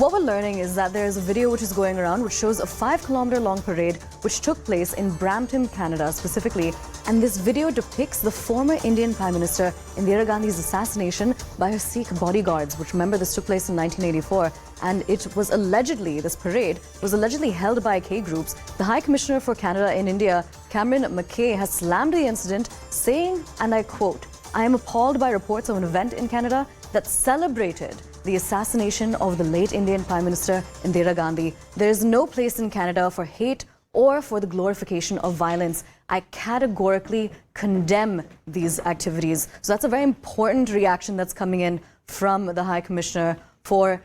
What we're learning is that there is a video which is going around which shows a 5-kilometer-long parade which took place in Brampton, Canada specifically. And this video depicts the former Indian Prime Minister Indira Gandhi's assassination by her Sikh bodyguards, which, remember, this took place in 1984. And it was allegedly, this parade was allegedly held by K groups. The High Commissioner for Canada in India, Cameron McKay, has slammed the incident, saying, and I quote, "I am appalled by reports of an event in Canada that celebrated the assassination of the late Indian Prime Minister Indira Gandhi. There is no place in Canada for hate or for the glorification of violence. I categorically condemn these activities." So that's a very important reaction that's coming in from the High Commissioner for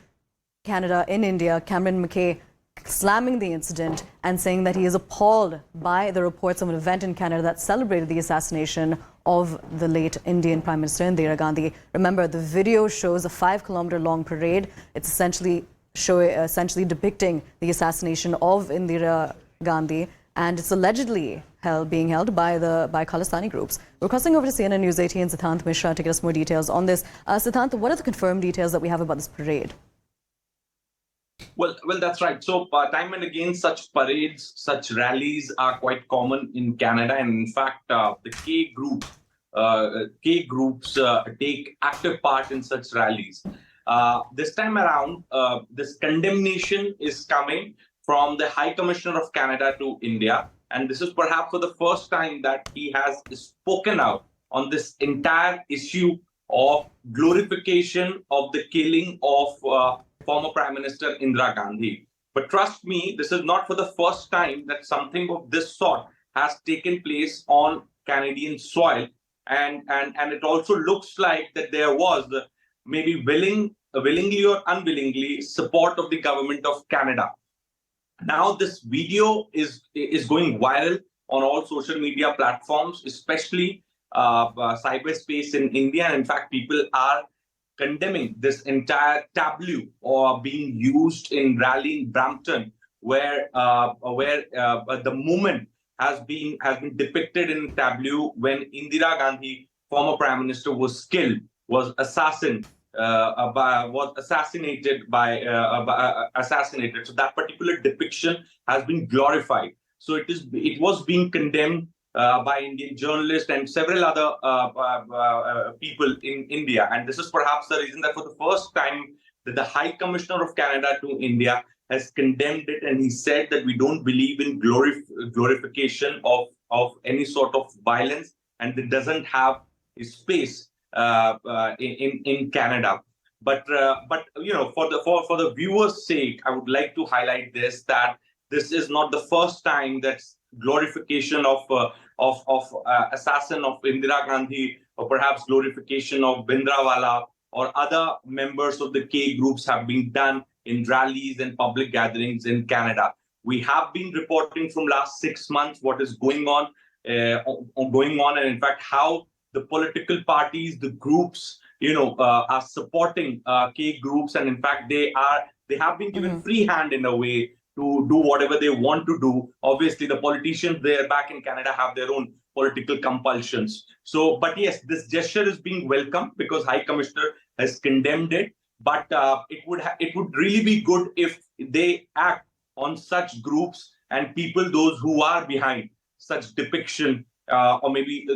Canada in India, Cameron McKay, slamming the incident and saying that he is appalled by the reports of an event in Canada that celebrated the assassination of the late Indian Prime Minister Indira Gandhi. Remember, the video shows a 5-kilometer-long parade. It's essentially depicting the assassination of Indira Gandhi, and it's allegedly being held by Khalistani groups. We're crossing over to CNN News 18's Siddhant Mishra to get us more details on this. Siddhant, what are the confirmed details that we have about this parade? Well, that's right. So time and again, such parades, such rallies are quite common in Canada. And in fact, the K groups take active part in such rallies. This time around, this condemnation is coming from the High Commissioner of Canada to India. And this is perhaps for the first time that he has spoken out on this entire issue of glorification of the killing of former Prime Minister Indira Gandhi. But trust me, this is not for the first time that something of this sort has taken place on Canadian soil. And it also looks like that there was maybe willingly or unwillingly support of the government of Canada. Now this video is going viral on all social media platforms, especially cyberspace in India. And in fact, people are condemning this entire tableau or being used in rally in Brampton, where the moment has been depicted in the tableau when Indira Gandhi, former Prime Minister, was killed, was assassinated. So that particular depiction has been glorified. So it was being condemned by Indian journalists and several other people in India. And this is perhaps the reason that for the first time that the High Commissioner of Canada to India has condemned it. And he said that we don't believe in glorification of any sort of violence, and it doesn't have a space in Canada. But you know, for the viewers' sake, I would like to highlight this, that this is not the first time that glorification of assassin of Indira Gandhi, or perhaps glorification of Bhindranwala or other members of the K groups have been done in rallies and public gatherings in Canada. We have been reporting from last 6 months what is going on, and in fact how the political parties, the groups, are supporting K groups, and in fact they have been given free hand in a way to do whatever they want to do. Obviously, the politicians there back in Canada have their own political compulsions. So, but yes, this gesture is being welcomed because High Commissioner has condemned it. But it would really be good if they act on such groups and people, those who are behind such depiction, or maybe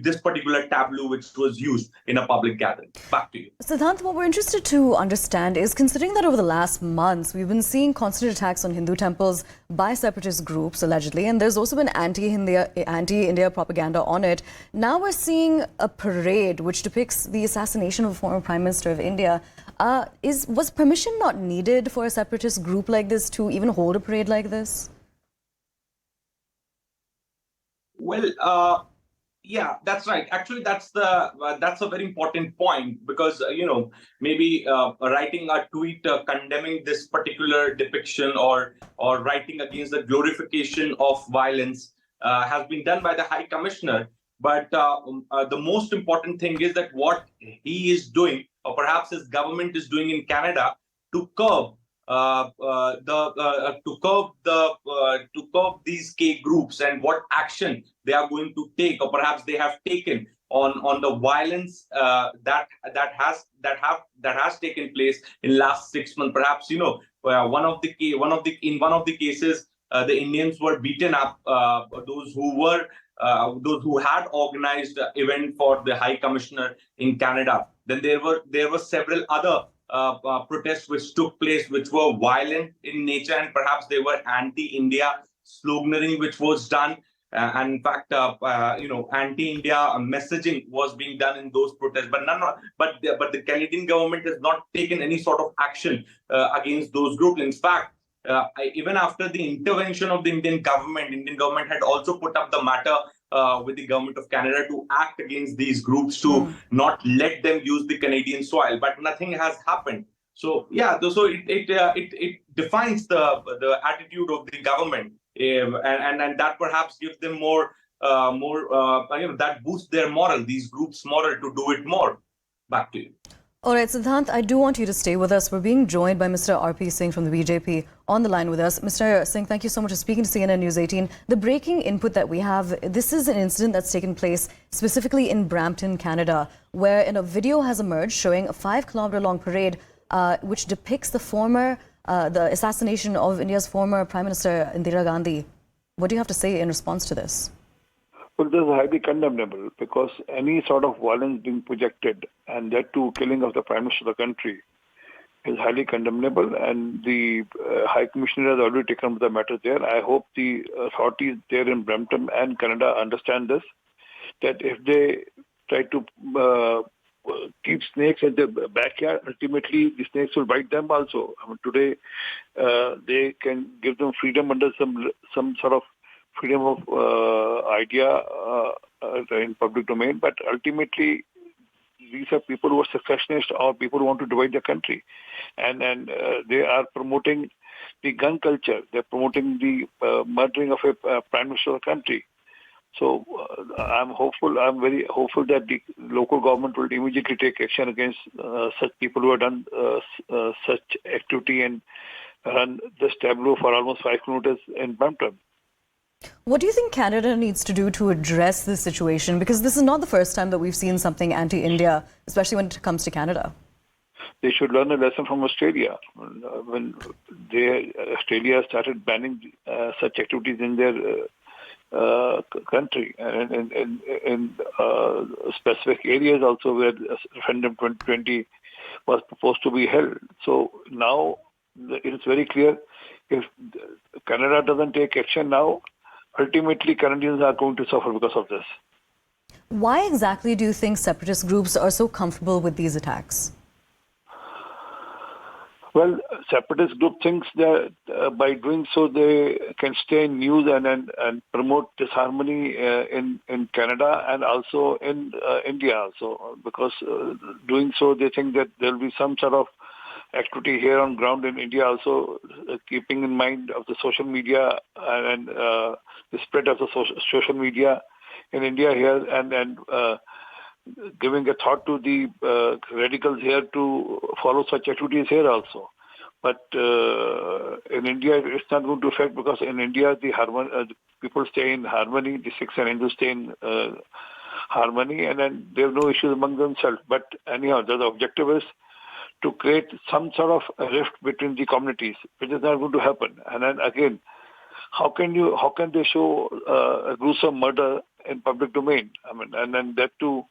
this particular tableau which was used in a public gathering. Back to you. Siddhant, what we're interested to understand is, considering that over the last months we've been seeing constant attacks on Hindu temples by separatist groups, allegedly, and there's also been anti-India propaganda on it. Now we're seeing a parade which depicts the assassination of a former Prime Minister of India. Was permission not needed for a separatist group like this to even hold a parade like this? Well, yeah, that's right. Actually, that's a very important point, because maybe writing a tweet condemning this particular depiction or writing against the glorification of violence has been done by the High Commissioner. But the most important thing is that what he is doing, or perhaps his government is doing in Canada, to curb these K groups and what action they are going to take, or perhaps they have taken on the violence that has taken place in last 6 months. Perhaps in one of the cases, the Indians were beaten up. Those who had organized the event for the High Commissioner in Canada. Then there were several other protests which took place, which were violent in nature, and perhaps they were anti-India sloganeering, which was done. And in fact, anti-India messaging was being done in those protests. But the Canadian government has not taken any sort of action against those groups. In fact, even after the intervention of the Indian government had also put up the matter with the government of Canada to act against these groups, to not let them use the Canadian soil. But nothing has happened. So yeah, so it defines the attitude of the government, and that perhaps gives them that boosts their moral, these groups' moral, to do it more. Back to you. All right, Siddhant, I do want you to stay with us. We're being joined by Mr. R.P. Singh from the BJP on the line with us. Mr. Singh, thank you so much for speaking to CNN News 18. The breaking input that we have, this is an incident that's taken place specifically in Brampton, Canada, where a video has emerged showing a 5-kilometer-long parade which depicts the assassination of India's former Prime Minister Indira Gandhi. What do you have to say in response to this? Well, this is highly condemnable, because any sort of violence being projected, and that too killing of the Prime Minister of the country, is highly condemnable, and the High Commissioner has already taken up the matter there. I hope the authorities there in Brampton and Canada understand this, that if they try to keep snakes in their backyard, ultimately the snakes will bite them also. I mean, today they can give them freedom under some sort of freedom of idea in public domain, but ultimately these are people who are secessionists or people who want to divide the country, and they are promoting the gun culture. They're promoting the murdering of a prime minister of the country. So I'm very hopeful that the local government will immediately take action against such people who have done such activity and run this tableau for almost 5 kilometers in Brampton. What do you think Canada needs to do to address this situation? Because this is not the first time that we've seen something anti-India, especially when it comes to Canada. They should learn a lesson from Australia. When Australia started banning such activities in their country, and in specific areas also where referendum 2020 was proposed to be held. So now it is very clear, if Canada doesn't take action now, ultimately Canadians are going to suffer because of this. Why exactly do you think separatist groups are so comfortable with these attacks? Well, separatist group thinks that by doing so they can stay in news and promote disharmony in Canada and also in India also, because doing so they think that there will be some sort of activity here on ground in India also, keeping in mind of the social media and the spread of the social media in India here, and giving a thought to the radicals here to follow such activities here also. But in India, it's not going to affect, because in India, the people stay in harmony, the Sikhs and Hindus stay in harmony, and then there are no issues among themselves. But anyhow, the objective is to create some sort of a rift between the communities, which is not going to happen. And then again, how can they show a gruesome murder in public domain? I mean, and then that too